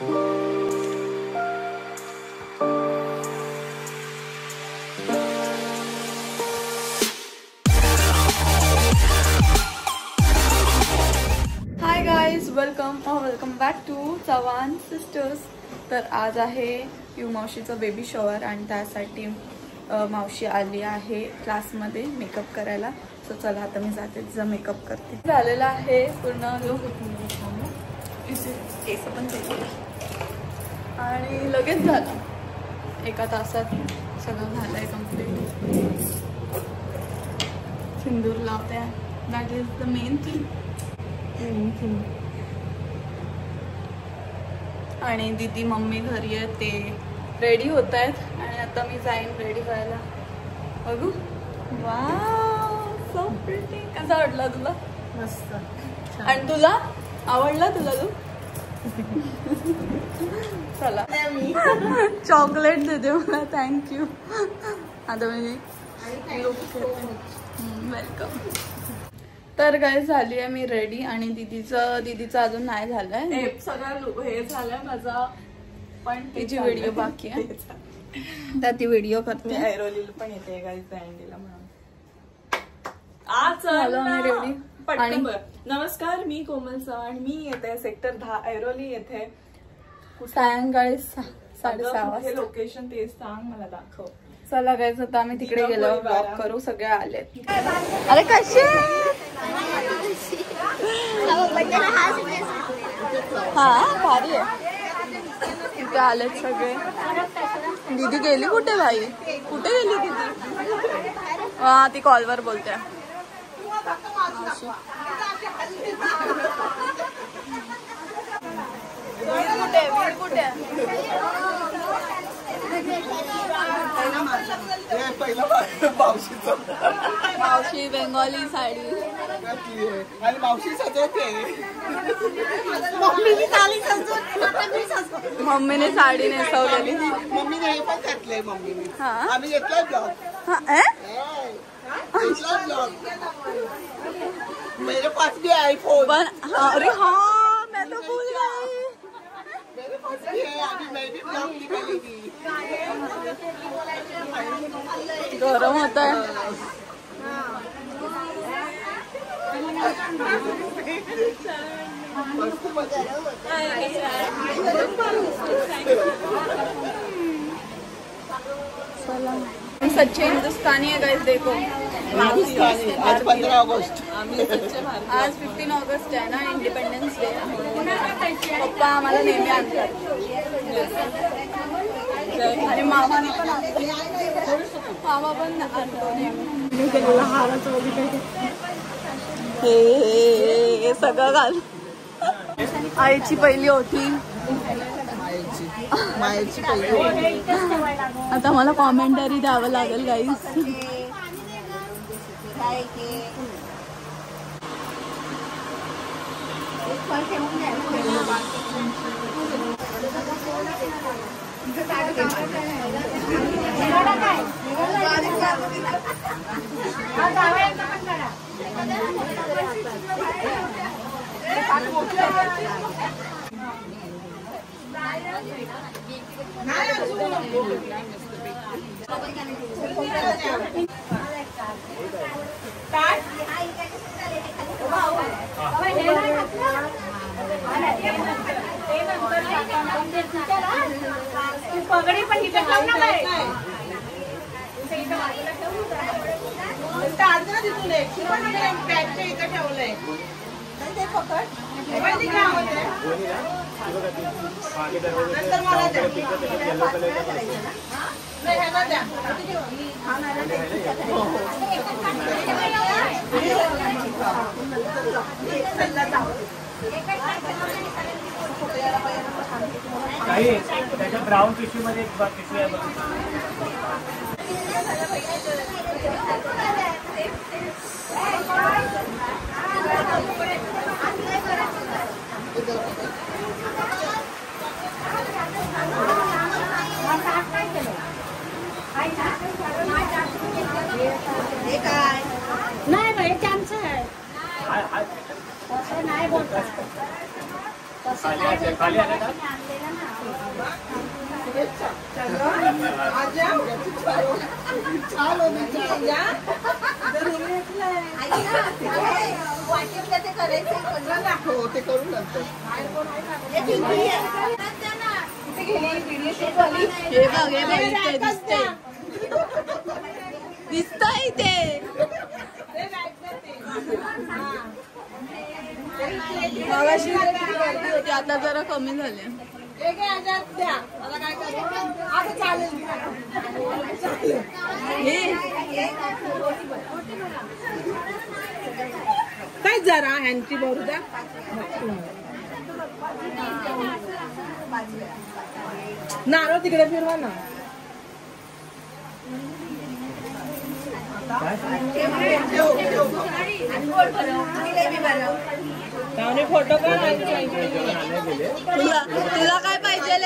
High guys, welcome back to Chavan sisters. तर आज आहे यू मावशीचं बेबी शॉवर आणि त्यासाठी मावशी आली आहे क्लासमध्ये मेकअप करायला. सो चला आता मी जाते, तिचा मेकअप करते. झालेला आहे पूर्ण लुक, केस पण केले आणि लगेच झालं. एका तासात सगळं झालंय कम्प्लीट. सिंदूर लावते, that is the main thing. आणि दीदी मम्मी घरी आहे, ते रेडी होत आहेत आणि आता मी जाईन रेडी व्हायला. बघू. Wow, so pretty. कसा वाटला तुला? मस्त. आणि तुला आवडला तुला तू? चला चॉकलेट देते मला, थँक्यू. आता मी वेलकम. तर काय झाली आहे मी रेडी आणि दीदीचं अजून नाही झालंय. सगळं हे झालंय माझा, पण तिची व्हिडिओ बाकी आहे. तर ती व्हिडिओ करते. ऐरोलीला पण येते गाईज बँडीला म्हणून. आज रेडी. पटकन बघ. नमस्कार, मी कोमल चव्हाण. मी येते सेक्टर 10 ऐरोली येथे. सायंकाळी 6:30 वाजता. लोकेशन ते सांग मला, दाखव. चला गाईज, आता आम्ही तिकडे गेलो, वॉक करू. सगळे आले. अरे कसे? हा भारी आहे. तिथे आलेत सगळे. दीदी गेली कुठे भाई? कुठे गेली दीदी? हा, ती कॉलवर बोलते. वीर कुठे? मावशी बेंगॉली साडी आणि मावशी सजवते. मम्मीने साडी नेसवलेली. मम्मीने हे पण घातलंय. मम्मीने हा, आम्ही घेतलाय ब्लॉग. मेरे पास भी आईफोन. पण अरे हा, मैं तो भूल गई. मेरे पास भी है. अभी मैं भी ब्लॉग निकालेगी. गरम होता है. सच्चे हिंदुस्तानी है गाइस. देखो, आज 15 ऑगस्ट. आज 15 ऑगस्ट आहे ना, इंडिपेंडन्स डे. पप्पा आम्हाला नेहमी आणतात आणि मामाने पण मामा पण आणतो नेहमी. हे सगळं घाल. आईची पहिली होती. मायेची पहिली. आता मला कॉमेंटरी द्यावं लागेल गाईस. पगडी पण इथे ठेवलंय. ते पकड. त्याच्या ब्राऊन पिशवी मध्ये पिशवी आहे बघ. नाही भाई, त्यांचं आहे. नाही बोलतात. खाली आले ना ते करायचं ते करू नंतर दिसतंय ते मगाशी होती आता जरा कमी झाले. काय जरा हँटी भरू द्या. नारळ तिकडे फिरवा ना. फोटो तुला काय पाहिजे?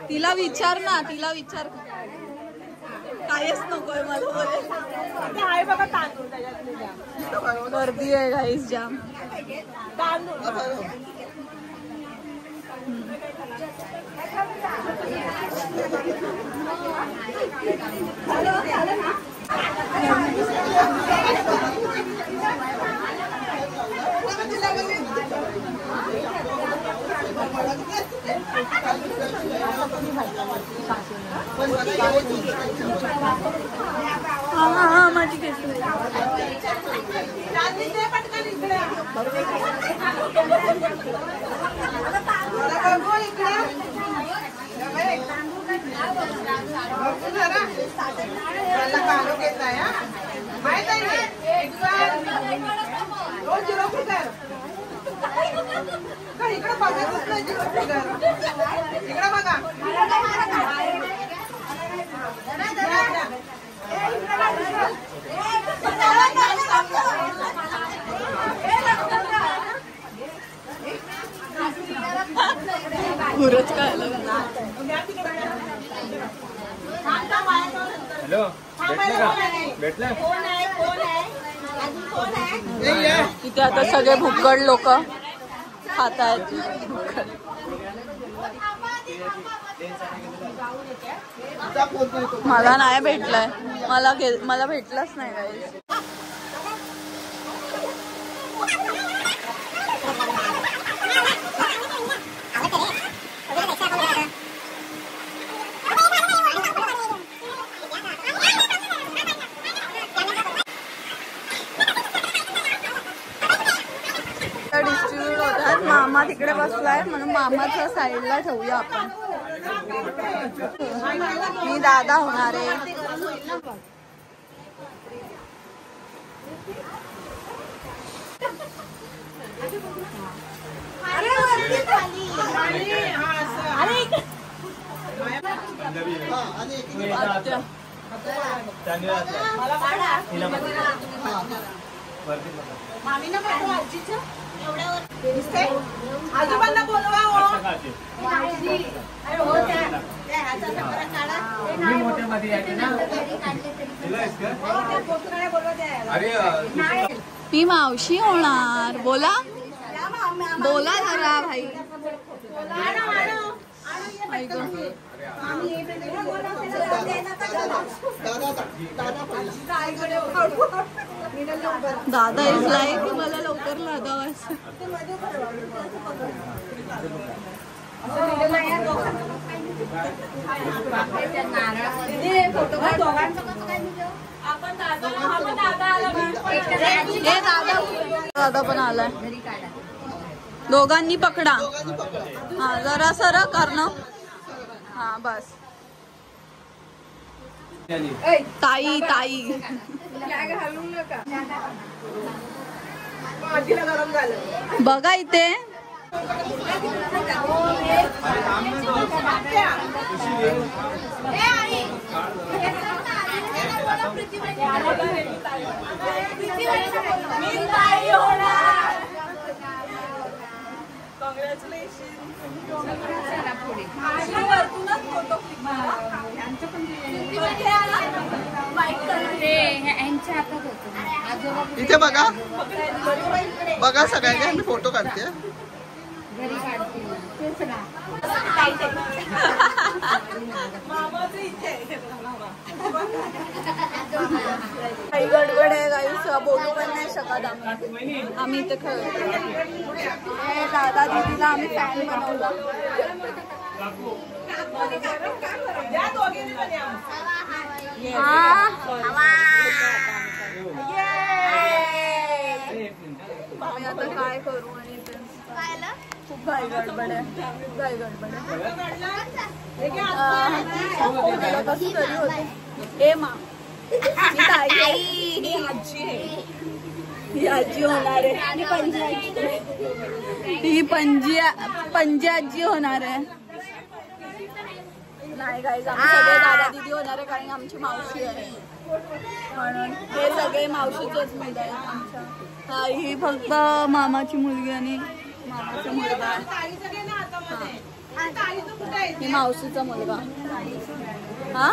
तिला विचार ना, तिला विचार. काहीच नकोय मला. आहे बघा तांदूळ त्याच्यात. गर्दी आहे गाईस जाम. तांदूळ हा माझी केस इकडे बघा. पुरच काय हॅलो भेटलं इथे आता सगळे भुक्कड लोक खात आहेत. मला नाही भेटलंय. मला भेटलंच नाही काही. डिस्ट्रीब्यूट होतात. मामा तिकडे बसलाय म्हणून मामाच्या साईडला ठेवूया आपण. मी दादा होणार आहे. आजोबांना बोलवा. मी मावशी होणार. बोला बोला जरा भाई. दादा इज लाईक मला लवकर लादावं. दादा पण आलाय. दोघांनी पकडा. हा जरा सर करणं. हा बस. ताई ताई बघा इथे इथे बघा बघा सगळ्यांनी फोटो काढते. काही गडबड आहे गाईस, बोलू पण नाही शकत आम्ही इथे खेळतो. दादा दीदीला आम्ही फॅन बनवलं. आम्ही आता काय करू आणि खूप घाई गडबड आहे, खूप घाई गडबड आहे. कसं तरी होते. ए मा ही आजी आहे, ही आजी होणार आहे. ही पणजी आजी होणार आहे. नाही गाईज, आम्ही सगळे दादा दीदी होणार आहे कारण आमची मावशी आहे म्हणून. हे सगळे मावशीचेच मुलं आहेत आमच्या. हा, ही फक्त मामाची मुलगी आणि मामाचा मुलगा. ही मावशीचा मुलगा. हा,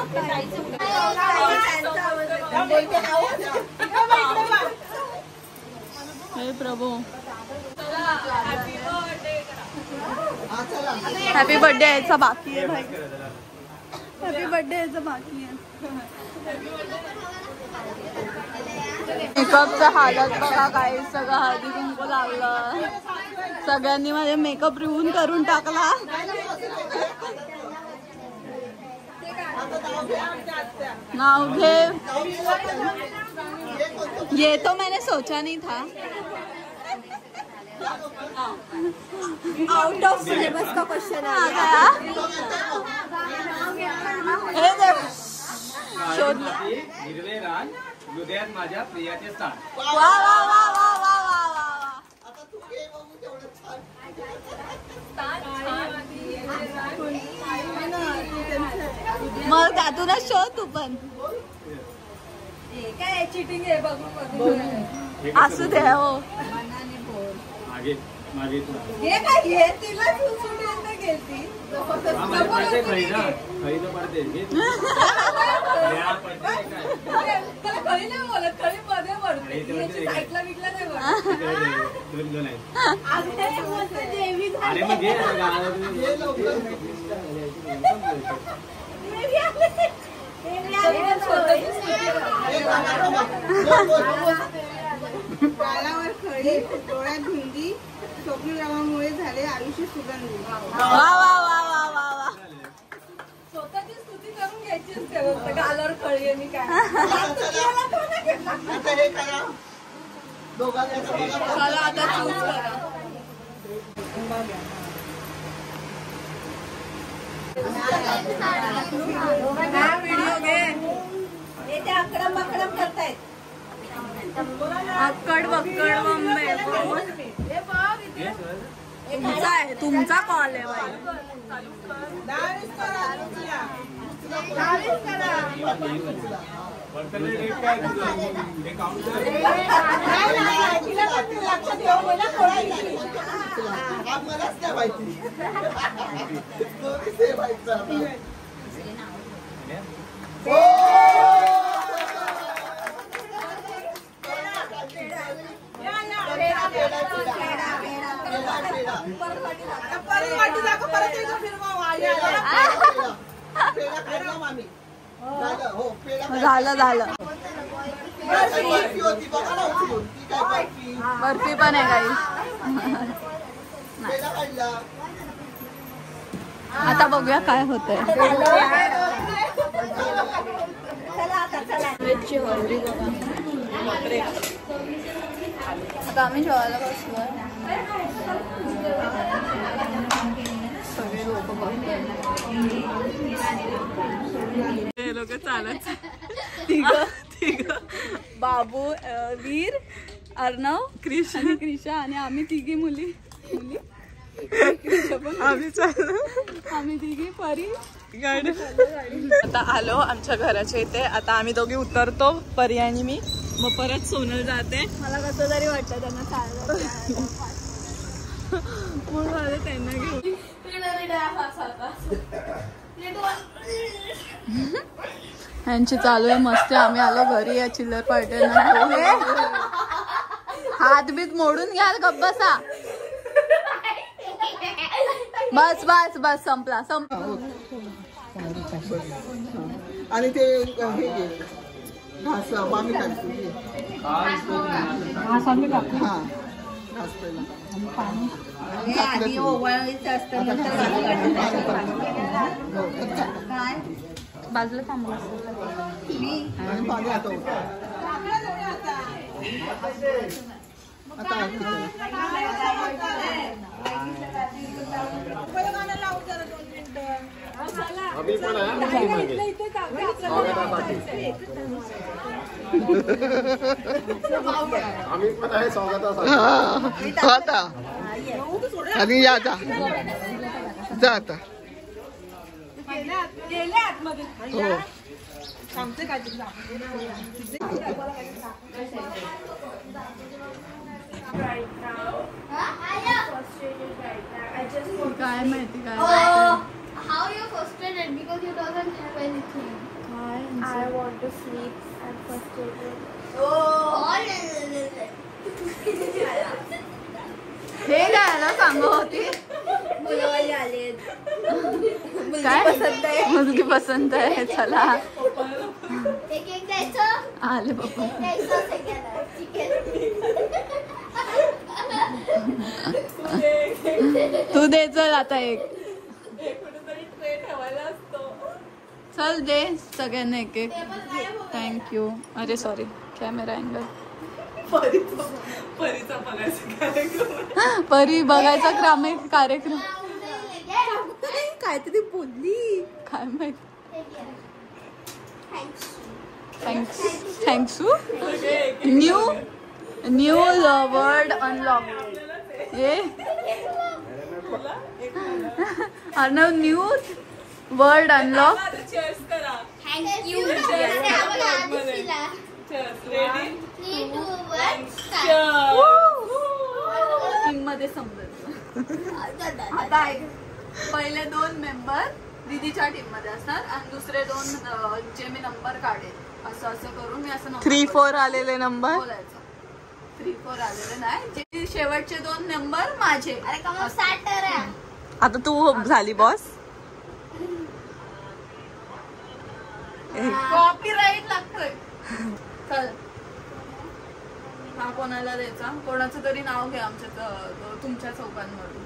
हे प्रभू, हॅपी बर्थडे यायचा बाकी आहे भाई. हॅपी बर्थडे यायचा बाकी आहे. मेकअपचा हालत बघा काय, सगळं हळदी कुंकू लावलं. सगळ्यांनी माझे मेकअप रिव्हून करून टाकला. नाव घे. ये तो मैंने सोचा नहीं था. आउट ऑफ सिलेबस का क्वेश्चन है. हिरवे रान हृदयात माझ्या प्रियाचे स्थान. वा वा वा वा वा वा वा. मग त्यातूनच शोध तू पण. काय चिटिंग आहे बघू. असू दे. हो, मागे हे काय हे तिला सुसून गेलती. पडते खरी ना, खरी तर पडते. खरी नाही बोलत, खरी मध्ये पडते. साईडला विकला नाही बोलत. अरे मग घे गालावर खडी, डोळ्यात धुंदी, स्वप्नरावामुळे झाले आयुष्य सुगंधी. वा वा वा वा वा वा. स्वतःची स्तुती करून घ्यायची असते. गालावर खळी आहे मी काय. चला आता चूज करा. व्हिडिओ घे. ते अकडम बकडम करतायत. अक्कड बक्कड मम्मी. तुमचा आहे, तुमचा कॉल आहे बाई. झालं झालं. बर्फी पण आहे काही. आता बघूया काय होतंय. आता आम्ही जेवायला बसलो. सगळे लोक लोक चालत. तिघ बाबू, वीर, अर्णव, क्रिशा आणि आम्ही तिघी मुली. आम्ही तिघी परी गाडी. आता आलो आमच्या घराच्या इथे. आता आम्ही दोघी उतरतो, परी आणि मी. मग परत सोनल जाते. मला कसं तरी वाटतं त्यांना चाललं म्हणून आलं त्यांना घेऊन. यांची चालू आहे मस्ती. आम्ही आलो घरी या चिल्लर पार्ट्यांना घेऊन. हात बीत मोडून घ्याल, गप्प बसा. बस बस बस संपला आणि ते हे घे घास मामी टाकतो हा घास पहिला आधी ओवाळायचं असतं काय बाजूला थांबला आणि पाणी आता आम्ही पण आहे स्वागतासाठी आता आणि या जा आता हो काय माहिती काय How you frustrated because you doesn't have anything? I want to sleep. I'm frustrated. हे गायला सांगू होती मुलंवाली आले काय मुलगी पसंत आहे चला एक एक द्यायचं आले पप्पा द्यायचं सगळ्यांना चिकन तू दे चल आता एक कुठेतरी ट्रे ठेवायला असतो. चल दे सगळ्यांना एक एक थँक्यू अरे सॉरी कॅमेरा अँगल परीचा बघायचा कार्यक्रम. परी बघायचा कार्यक्रम काहीतरी बोलली काय माहिती थँक्स न्यू वर्ड अनलॉक हे Arnav new word unlock chairs करा. Thank you. Chairs ready. 3, 2, 1, start. Team मध्ये समजायचं आता ऐक पहिले 2 मेंबर दीदीच्या टीम मध्ये असणार आणि दुसरे 2 जे मी नंबर काढेल असं करून मी असं 3-4 आलेले नंबर बोलायचं 3-4 आलेले नाही जे शेवटचे 2 नंबर माझे अरे कम स्टार्ट करा. आता तू झाली बॉस. कॉपीराईट लागतोय चल हा कोणाला द्यायचा कोणाचं तरी नाव घ्या आमच्या तुमच्या चौकांवरून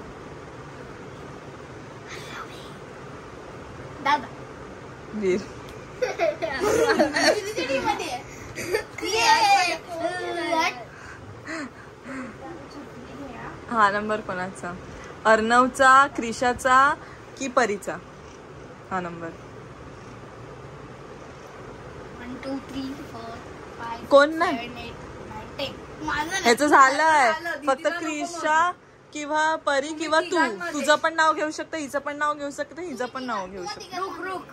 दादा वीर. हा नंबर कोणाचा अर्णवचा क्रिशाचा की परीचा हा नंबर 1, 2, 3, 4, 5, कोण नाही 7, 8, 9, 10. ह्याचं झालंय झालं, फक्त दीदीला नको क्रिशा किंवा परी किंवा तू तिघांमध्ये. तुझं पण नाव घेऊ शकतं हिचं पण नाव घेऊ शकतं हिचं पण नाव घेऊ शकतं. रुक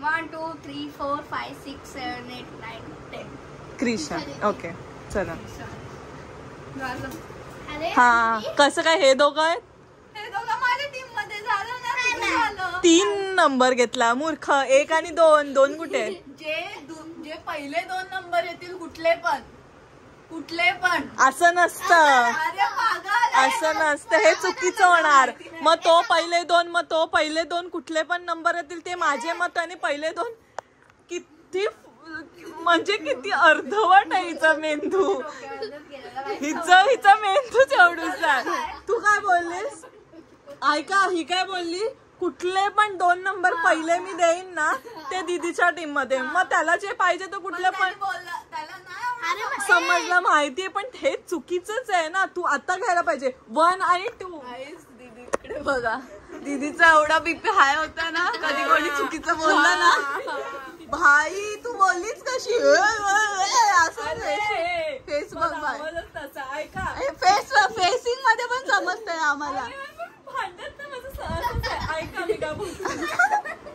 1, 2, 3, 4, 5, 6, 7, 8, 9, 10. क्रिशा ओके चला. अरे हा कसं काय हे दोघं आहेत हे दोघं माझ्या टीम मध्ये झालं ना तुझं झालं 3 नंबर घेतला मूर्ख 1 आणि 2 कुठे जे पहिले 2 नंबर येतील कुठले पण असं नसतं अरे पागल असं नसतं हे चुकीचं होणार. मग तो पहिले 2 कुठले पण नंबर येतील ते माझे मत आणि पहिले 2 किती म्हणजे किती अर्धवट आहे हिचा मेंदू हिचा मेंदूच एवढूच आहे. तू काय बोललीस ऐका ही काय बोलली कुठले पण 2 नंबर पहिले मी देईन ना ते दीदीच्या टीम मध्ये मग त्याला जे पाहिजे तो कुठलं पण बोलला त्याला नाही समजलं माहितीये पण हे चुकीचंच आहे ना. तू आता घ्यायला पाहिजे 1 आणि 2. दीदीकडे बघा दीदीचा एवढा बीपी हाय होता ना कधी कोणी चुकीचं बोललं ना भाई तू बोललीच कशी असं फेस बघ बाय ऐका फेसिंग मध्ये पण समजतंय आम्हाला भांडत ना माझं सहजच आहे. ऐका मी काय बोलतो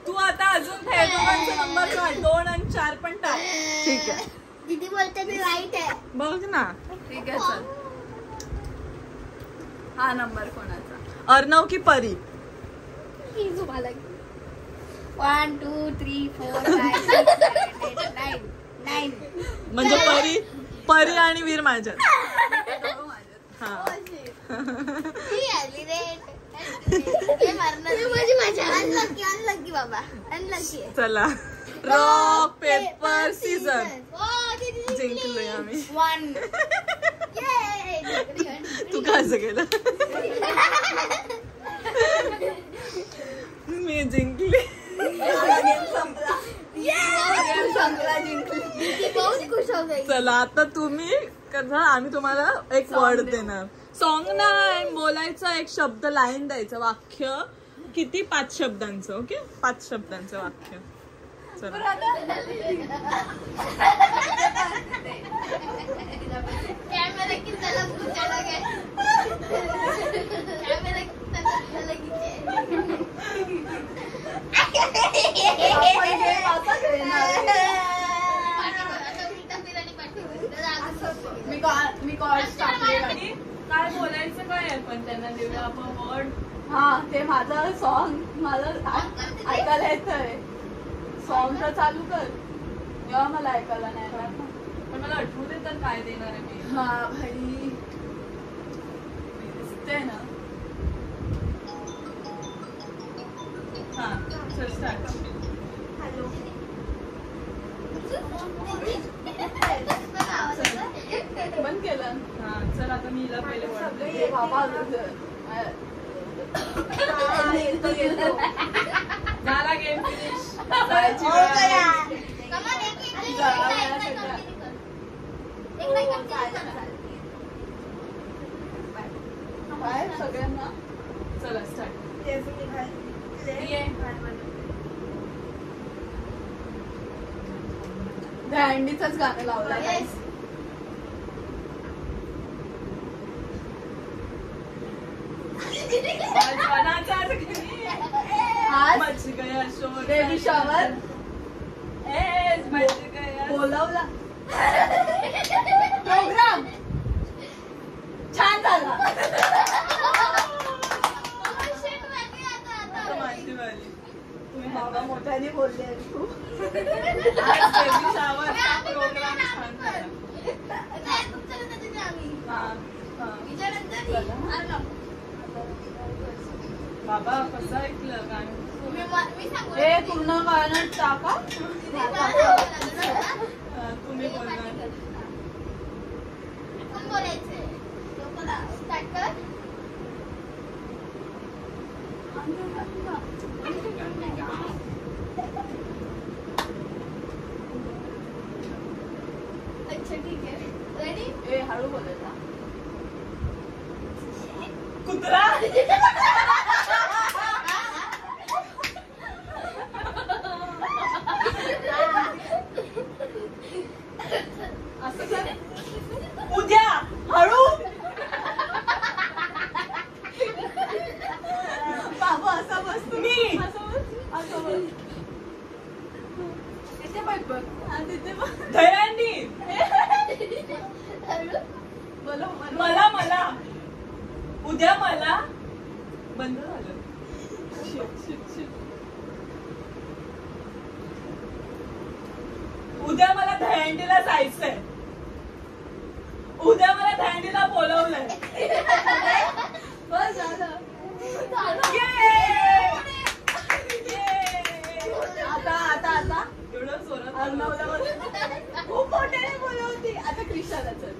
तू आता अजून दोघांचा नंबर काढ 2 आणि 4 पण टाक. ठीक आहे दीदी बोलते मी राईट आहे. बघ ना ठीक आहे चल हा नंबर कोणाचा अर्णव की परी ही तुम्हाला 1, 2, 3, 4, 5, 6, 7, 8, 9. म्हणजे परी आणि वीर माझ्यात. ही आली रे हे मारणार अनलकी बाबा अनलकी. चला रॉक पेपर सीझर. जिंकलोय आम्ही. 1. तू कसं केलं? मी जिंकली. बहुत खुश हो गई. चला आता तुम्ही कसा आम्ही तुम्हाला एक वर्ड देणार. सॉन्ग नाही बोलायचं, एक शब्द लाईन द्यायचं. वाक्य किती? 5 शब्दांचं. ओके 5 शब्दांचं वाक्य. चला कॅमेरा की चला चला गए. कॅमेरा की चला लगी. मी कॉर्ड्स टाकले आणि काय बोलायचं काय आहे पण त्यांना देऊया आपण वर्ड. हा ते माझं सॉन्ग मला ऐकायला येतंय. सॉन्ग तर चालू कर तेव्हा मला ऐकायला नाही येणार. पण मला आठवू दे तर काय देणार आहे मी. हा भाई दिसते ना. हा चल स्टार्ट. बंद केलं. हा चल आता मी हिला पहिले वर्ड. बाबा झाला गेम फिनिश. बाय सगळ्यांना. चला स्टार्ट. बँडीचंच गाणं लावलं. आज बेबी शॉवर बोलवला. प्रोग्राम छान झाला. तुम्ही बाबा मोठ्याने बोलले. तू बेबी शॉवरचा प्रोग्राम छान झाला. बाबा कसं ऐकलं गाणं? हे पूर्ण गाणं टाका. तुम्ही बोलणार. बोलायचं स्टार्ट कर. अच्छा ठीक आहे. रेडी? ए हळू बोलायचा. कुत्रा. उद्या हळू. बाबा असा बस. मी असं बस. तिथे बघ बघ. तिथे बघ. दयांनी. बोलो मला मला उद्या मला. बंद झालं. उद्या मला दहीहंडीला जायचंय. उद्या मला दहीहंडीला बोलवलंय. बस झालं. आता आता आता एवढं जोरात अर्णवला खूप मोठ्याने बोलवते. आता क्रिशाला चल.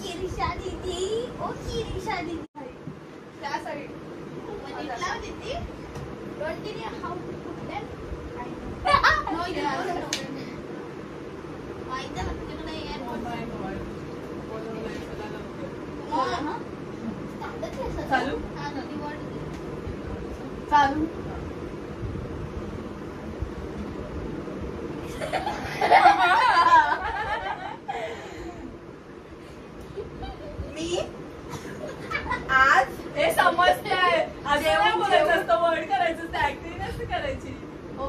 किरिशा दीदी ओ किरिशा दीदी. त्या साईड लाव दीदी. Continue how to put that. No you माहिती आहे तुझ्याकडे चालू चालू. मी आज हे समजतंय. असं नाही बोलायचं असतं. वर्ड करायचं असतं. ऍक्टिंग नसते करायची. हो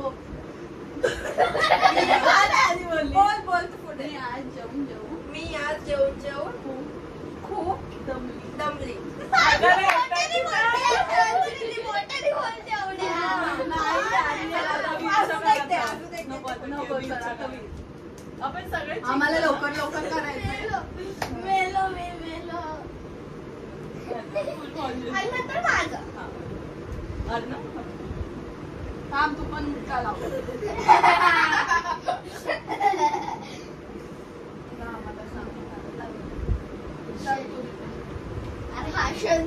बोल बोल तू पुढे. मी आज जेवून मी आज जेवून खूप दमली. आपण सगळे आम्हाला लवकर लवकर करायचं. मेलो मे मेलो. आणि नंतर माझं. अर्णव थांब तू पण का लाव. अरे हा शूज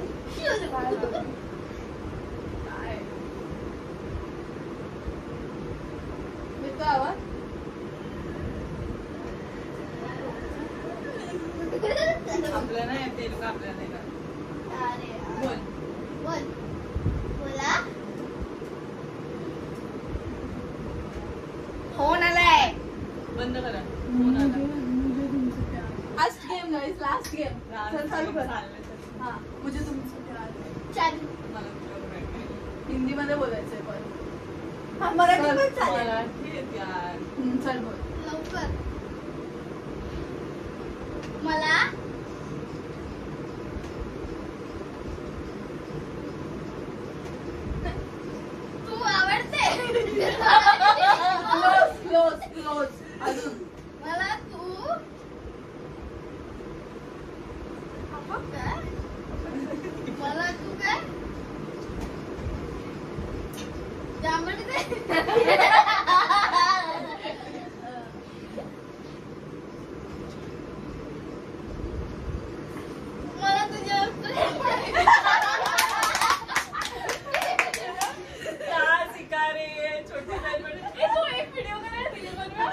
येतो आवाज. आपल्या नाही येते लोक आपल्याला नाही का. बोल बोल बोला. फोन आलाय. बंद करा. Last game guys, last game. चल चालू कर. हां मुझे तुमसे प्यार है. चल हिंदी मध्ये बोलायचंय पण. हां मराठी पण चालेल. मराठी येते यार. चल बोल. लवकर. मला तू आवडते. Close close close. अजून मला तू काय? मला तू काय आवडते. मला तुझ्या क्या सिकारे छोटी बहन बड़ी तू एक वीडियो करा रील बनवा.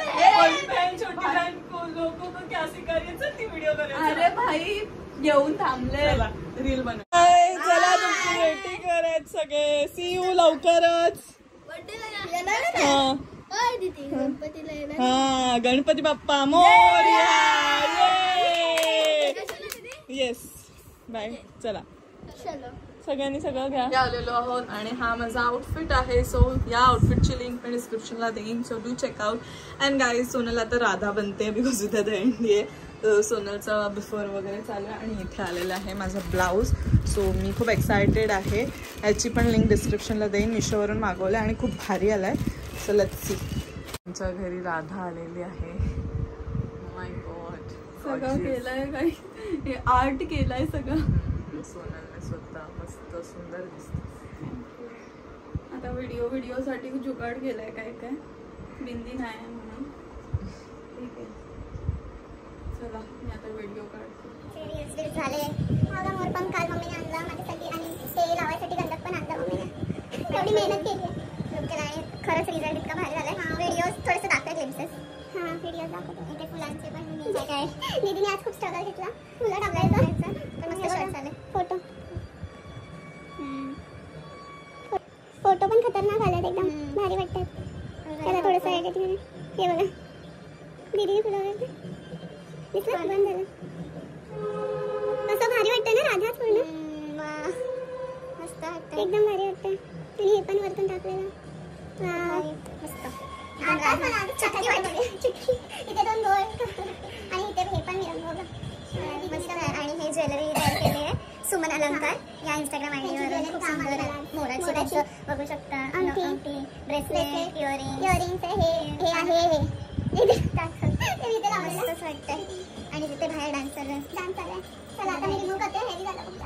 बहन छोटी बहन को लोगों को क्या सिखा रही है. चल ती वीडियो करा. अरे भाई येऊन थांबले. चला रील बनवा. चला तुमची वेटिंग करत सगळे. सी यू लवकरच. हा गणपतीला येणार. हा गणपती बाप्पा मोरया. Yes bye. चला चलो सगळ्यांनी सगळं घ्या. आलेलो आहोत आणि हा माझा आउटफिट आहे. सो या आउटफिटची लिंक मी डिस्क्रिप्शनला देईन. So do check out. And guys Sonal आता राधा बनते बिकॉज उद्या दहीहंडी आहे. सोनलचा बिफोर वगैरे चालू आहे आणि इथे आलेलं आहे माझं ब्लाऊज. सो मी खूप एक्सायटेड आहे. याची पण लिंक डिस्क्रिप्शनला देईन. मिशोवरून मागवलं आणि खूप भारी आलाय. So let's see. आमच्या घरी राधा आलेली आहे. माय गॉड सगळं केलंय काही. हे आर्ट केलंय सगळं. सोनलने स्वतः मस्त सुंदर दिसते. आता व्हिडिओ साठी जुगाड केलाय काय काय. बिंदी नाही आहे म्हणून. ठीक आहे चला मी आता व्हिडिओ काढते. झाले. माझा मोरपंख काल मम्मीने आणला माझ्यासाठी आणि ते लावायसाठी गंधक पण आणला मम्मीने. एवढी मेहनत केली आणि खरंच रिझल्ट इतका भारी झालाय. हा व्हिडिओज थोडेसे दाखवते ग्लिम्सेस. हां व्हिडिओज दाखवतो. इथे फुलांचे पण मी काय दीदीने आज खूप स्ट्रगल घेतला. फुलं टाकायचं तर मस्त शॉट झाले. फोटो फोटो पण खतरनाक आलेत एकदम भारी वाटतात. त्याला थोडंसं एडिटिंग हे बघा दीदीने फुलं वगैरे दिसलं बंद झालं. असं भारी वाटतं ना राधाच पूर्ण. मस्त वाटतं एकदम भारी वाटतं. आणि हे पण वरतून टाकलेलं मस्त. इथे दोन गोल आणि इथे हे पण मस्त. आणि हे ज्वेलरी तयार केली आहे सुमन अलंकार या इंस्टाग्राम आयडीवर. खूप सुंदर मोराची बघू शकता. अंगठी ब्रेसलेट इयरिंग्स हे आहे हे इथे लावलेलं वाटतंय. आणि तिथे बाहेर डान्स चालू आहे. चला आता मी रिमूव्ह करते. हेवी झालं खूप.